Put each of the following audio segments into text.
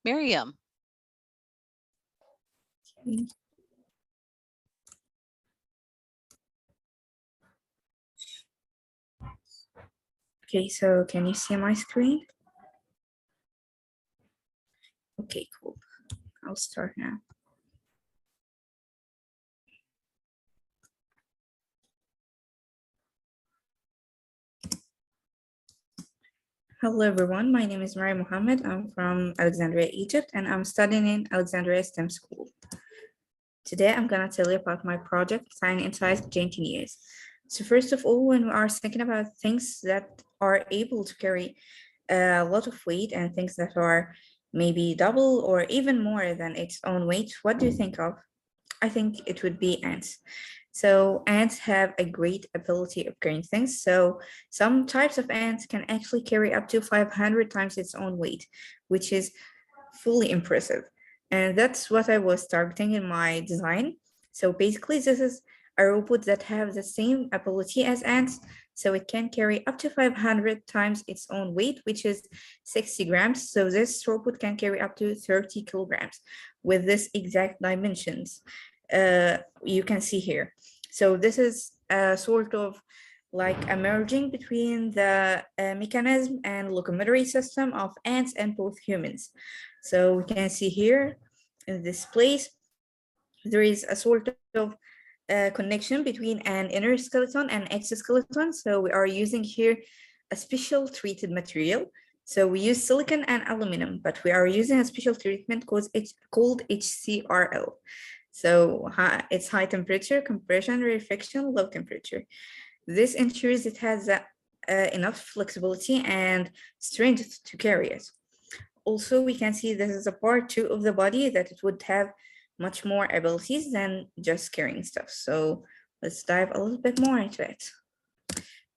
Miriam. Okay, so can you see my screen? Okay, cool. I'll start now. Hello everyone, my name is Mariem Mohamed. I'm from Alexandria, Egypt, and I'm studying in Alexandria STEM School. Today, I'm gonna tell you about my project, Tiny Insights Engineers. So first of all, when we are thinking about things that are able to carry a lot of weight and things that are maybe double or even more than its own weight, what do you think of? I think it would be ants. So ants have a great ability of carrying things. So some types of ants can actually carry up to 500 times its own weight, which is fully impressive. And that's what I was targeting in my design. So basically this is a robot that have the same ability as ants. So it can carry up to 500 times its own weight, which is 60 grams. So this robot can carry up to 30 kilograms with this exact dimensions. You can see here. So this is a sort of like a merging between the mechanism and locomotory system of ants and both humans. So we can see here in this place, there is a sort of connection between an inner skeleton and exoskeleton. So we are using here a special treated material. So we use silicon and aluminum, but we are using a special treatment called HCRL. So it's high temperature, compression, rarefaction, low temperature. This ensures it has enough flexibility and strength to carry it. Also, we can see this is a part 2 of the body that it would have much more abilities than just carrying stuff. So let's dive a little bit more into it.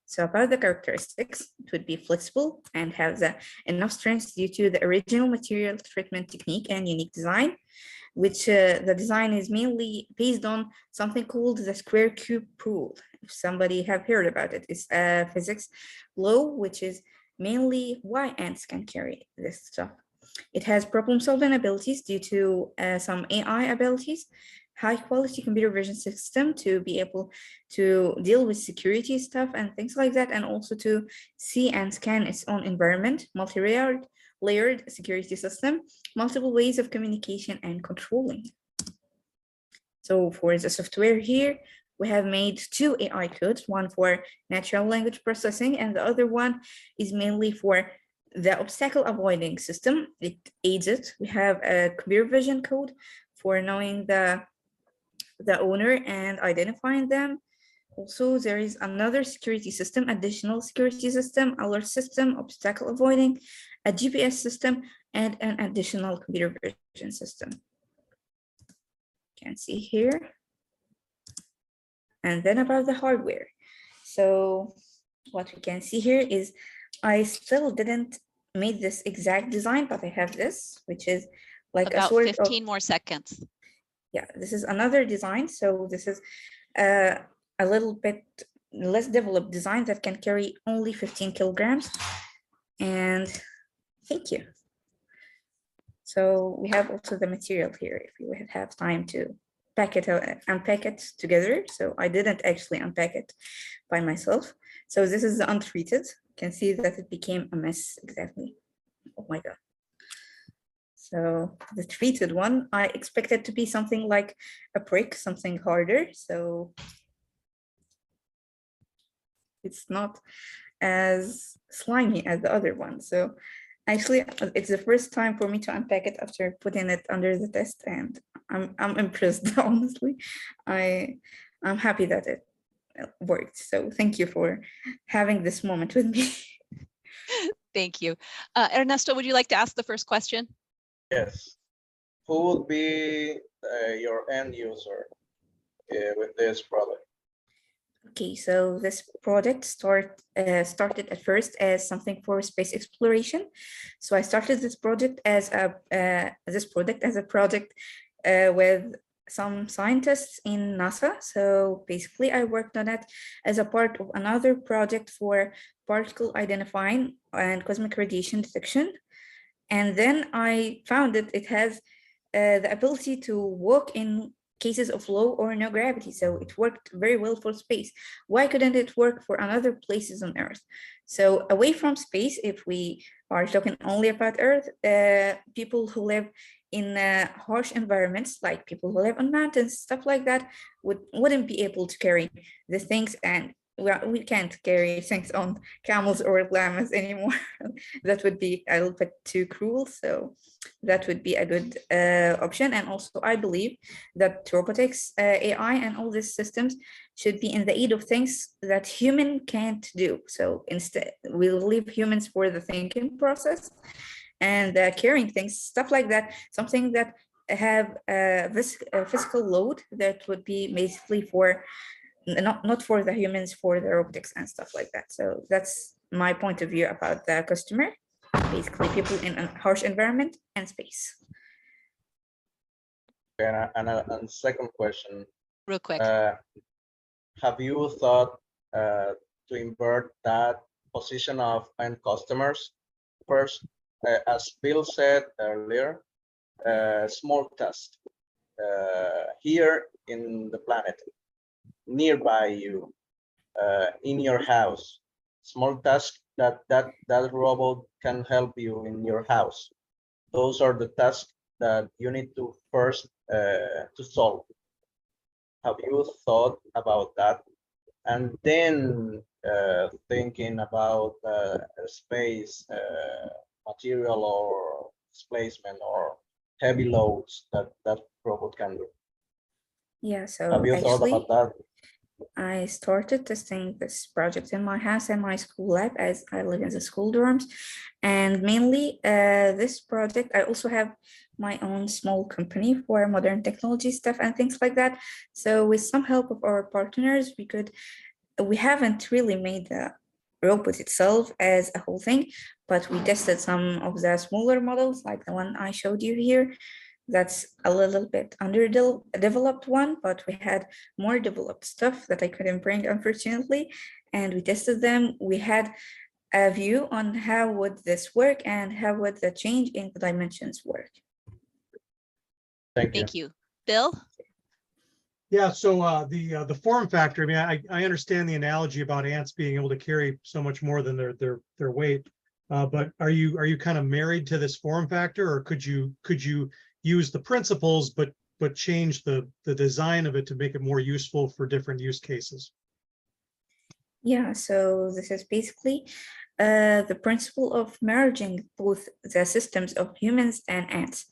So about the characteristics, it would be flexible and have enough strength due to the original material treatment technique and unique design, which the design is mainly based on something called the square cube rule. If somebody have heard about it, it's a physics law, which is mainly why ants can carry this stuff. It has problem solving abilities due to some AI abilities, high quality computer vision system to be able to deal with security stuff and things like that, and also to see and scan its own environment, multi-layered security system, multiple ways of communication and controlling. So for the software here, we have made 2 AI codes, one for natural language processing, and the other one is mainly for the obstacle avoiding system. It aids it. We have a computer vision code for knowing the owner and identifying them. Also, there is another security system, additional security system, alert system, obstacle avoiding, a GPS system, and an additional computer vision system. You can see here. And then about the hardware. So what we can see here is I still didn't make this exact design, but I have this, which is like about a sort 15 more seconds. Yeah, this is another design. So this is a little bit less developed design that can carry only 15 kilograms. And thank you. So we have also the material here if you would have time to unpack it together. So I didn't actually unpack it by myself. So this is the untreated. You can see that it became a mess exactly. Oh my God. So the treated one, I expected to be something like a brick, something harder. So it's not as slimy as the other one. So actually, it's the first time for me to unpack it after putting it under the test, and I'm impressed, honestly. I'm happy that it worked. So thank you for having this moment with me. Thank you. Ernesto, would you like to ask the first question? Yes. Who would be your end user with this product? Okay, so this project started at first as something for space exploration. So I started this project as a project with some scientists in NASA. So basically, I worked on it as a part of another project for particle identifying and cosmic radiation detection. And then I found that it has the ability to work in cases of low or no gravity. So it worked very well for space. Why couldn't it work for other places on Earth? So away from space, if we are talking only about Earth, people who live in harsh environments, like people who live on mountains, stuff like that, wouldn't be able to carry the things, and we can't carry things on camels or llamas anymore. That would be a little bit too cruel. So that would be a good option. And also, I believe that robotics, AI, and all these systems should be in the aid of things that human can't do. So instead, we'll leave humans for the thinking process and carrying things, stuff like that, something that have a physical load that would be basically for not for the humans, for the robotics and stuff like that. So that's my point of view about the customer, basically people in a harsh environment and space. And second question, Real quick. have you thought to invert that position of end customers? First, as Bill said earlier, small task here in the planet, nearby you, in your house, small task that robot can help you in your house. Those are the tasks that you need to first to solve. Have you thought about that? And then thinking about space, material or displacement or heavy loads that robot can do. Yeah, so Have you thought actually, about that? I started testing this project in my house and my school lab, as I live in the school dorms. And mainly this project, I also have my own small company for modern technology stuff and things like that. So with some help of our partners, we haven't really made the robot itself as a whole thing, but we tested some of the smaller models, like the one I showed you here. That's a little bit underdeveloped one, but we had more developed stuff that I couldn't bring, unfortunately. And we tested them. We had a view on how would this work and how would the change in the dimensions work. Thank you. Thank you. Bill? Yeah, so the form factor, I mean, I understand the analogy about ants being able to carry so much more than their weight. But are you kind of married to this form factor, or could you use the principles but change the design of it to make it more useful for different use cases? Yeah, so this is basically the principle of merging both the systems of humans and ants.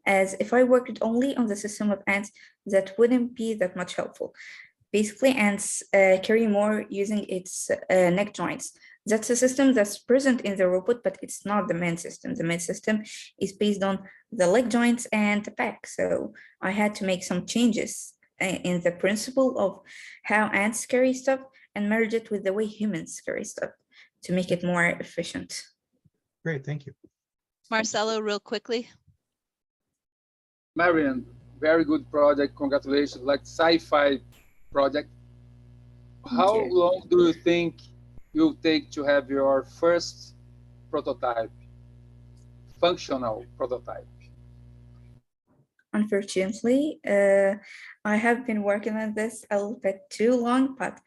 As if I worked only on the system of ants, that wouldn't be that much helpful. Basically, ants carry more using its neck joints. That's a system that's present in the robot, but it's not the main system. The main system is based on the leg joints and the back. So I had to make some changes in the principle of how ants carry stuff and merge it with the way humans carry stuff to make it more efficient. Great, thank you. Marcelo, real quickly. Mariem, very good project. Congratulations, like sci-fi project. How you. long do you think you'll take to have your first prototype, functional prototype? Unfortunately, I have been working on this a little bit too long, but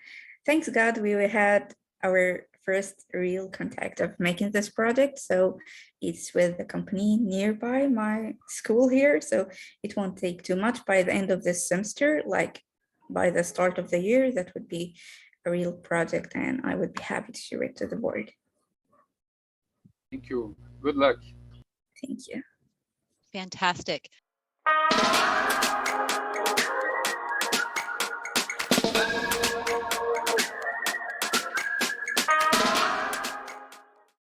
thanks God we had our first real contact of making this project. So it's with the company nearby my school here. So it won't take too much by the end of this semester, like by the start of the year, that would be a real project and I would be happy to share it to the board. Thank you. Good luck. Thank you. Fantastic.